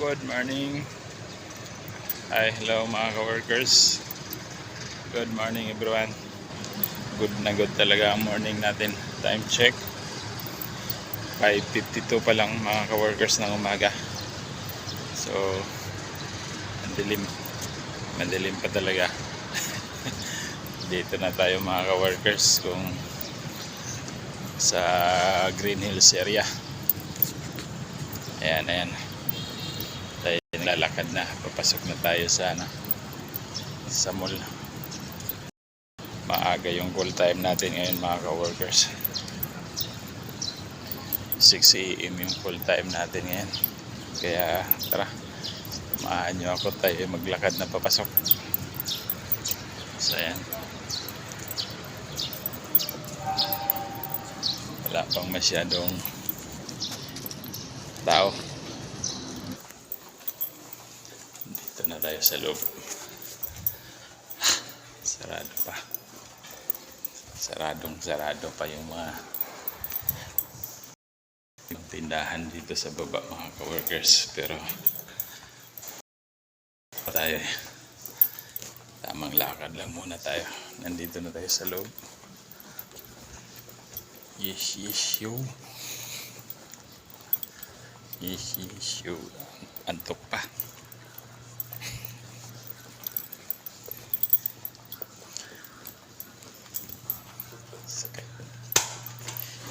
Good morning. Hi, hello mga ka-workers. Good morning everyone. Good na good talaga ang morning natin. Time check. 5:52 pa lang mga ka-workers ng umaga. So, madilim. Madilim pa talaga. Dito na tayo mga ka-workers kung sa Green Hills area. Ayan. Tayo nilalakad na. Papasok na tayo sa mall. Maaga yung call time natin ngayon mga ka-workers. 6 AM yung call time natin ngayon. Kaya tara, samahan nyo ako, tayo maglakad na papasok. So ayan, wala pang masyadong tao. Dito na tayo sa loob. Sarado pa. Sarado pa yung mga tindahan dito sa baba mga ka-workers. Pero tayo, tamang lakad lang muna tayo. Nandito na tayo sa loob. Yes yo. Antok pa.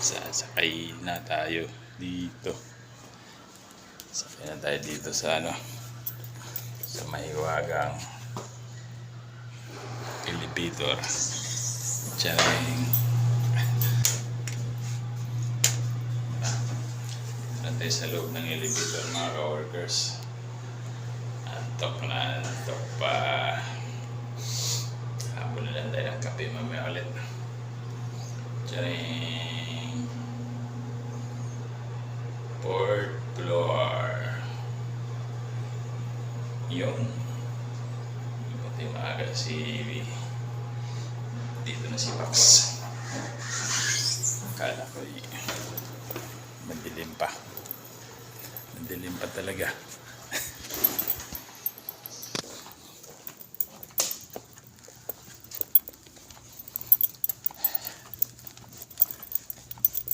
Sasakay na tayo dito. Sakay na tayo dito sa sa mahiwagang elevator. Charing. Tayo sa loob ng elevator mga ka-workers. Antok pa. Habol na lang tayo ng kape mamaya ulit. Charing. 4th floor. Yung pati maaga si dito na si Pax. Akala ko madilim pa talaga.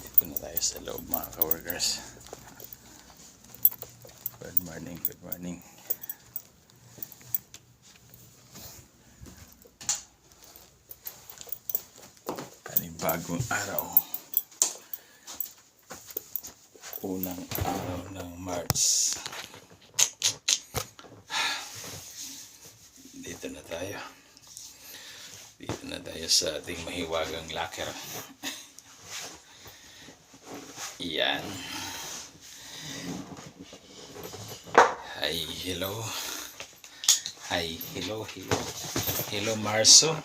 Dito na tayo sa loob mga ka-workers. Good morning. Panibagong araw. Unang araw ng March. Dito na tayo sa ating mahiwagang locker. Yan. Hello Marso.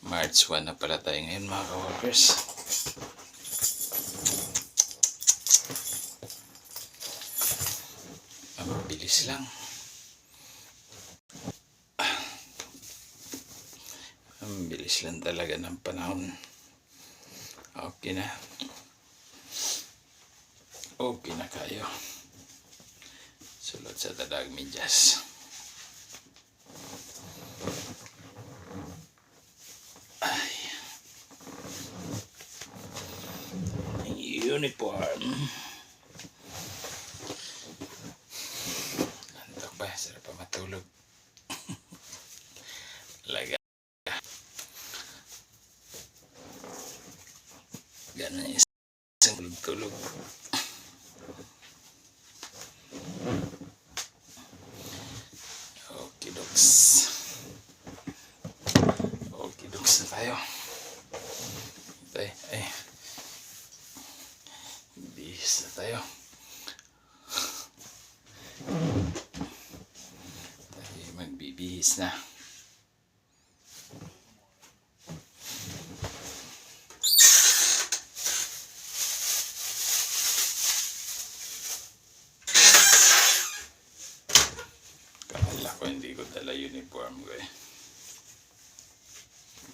March 1 na pala tayo ngayon mga ka-workers. Mabilis lang. Ang bilis lang talaga ng panahon. Okay na kayo. Sulod sa tadag medyas. Uniform. Antok ba? Sarap pa matulog. Laga. Ganun isang tulog. Okay, doks na tayo. Bihis na tayo. Magbibihis na. Kala ko hindi ko dala uniform ko eh.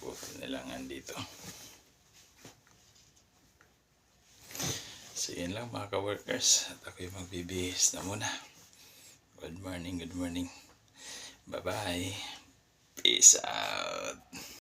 Buti nilang andito. So yun lang mga ka-workers. At ako'y magbibihis na muna. Good morning, good morning. Bye-bye. Peace out.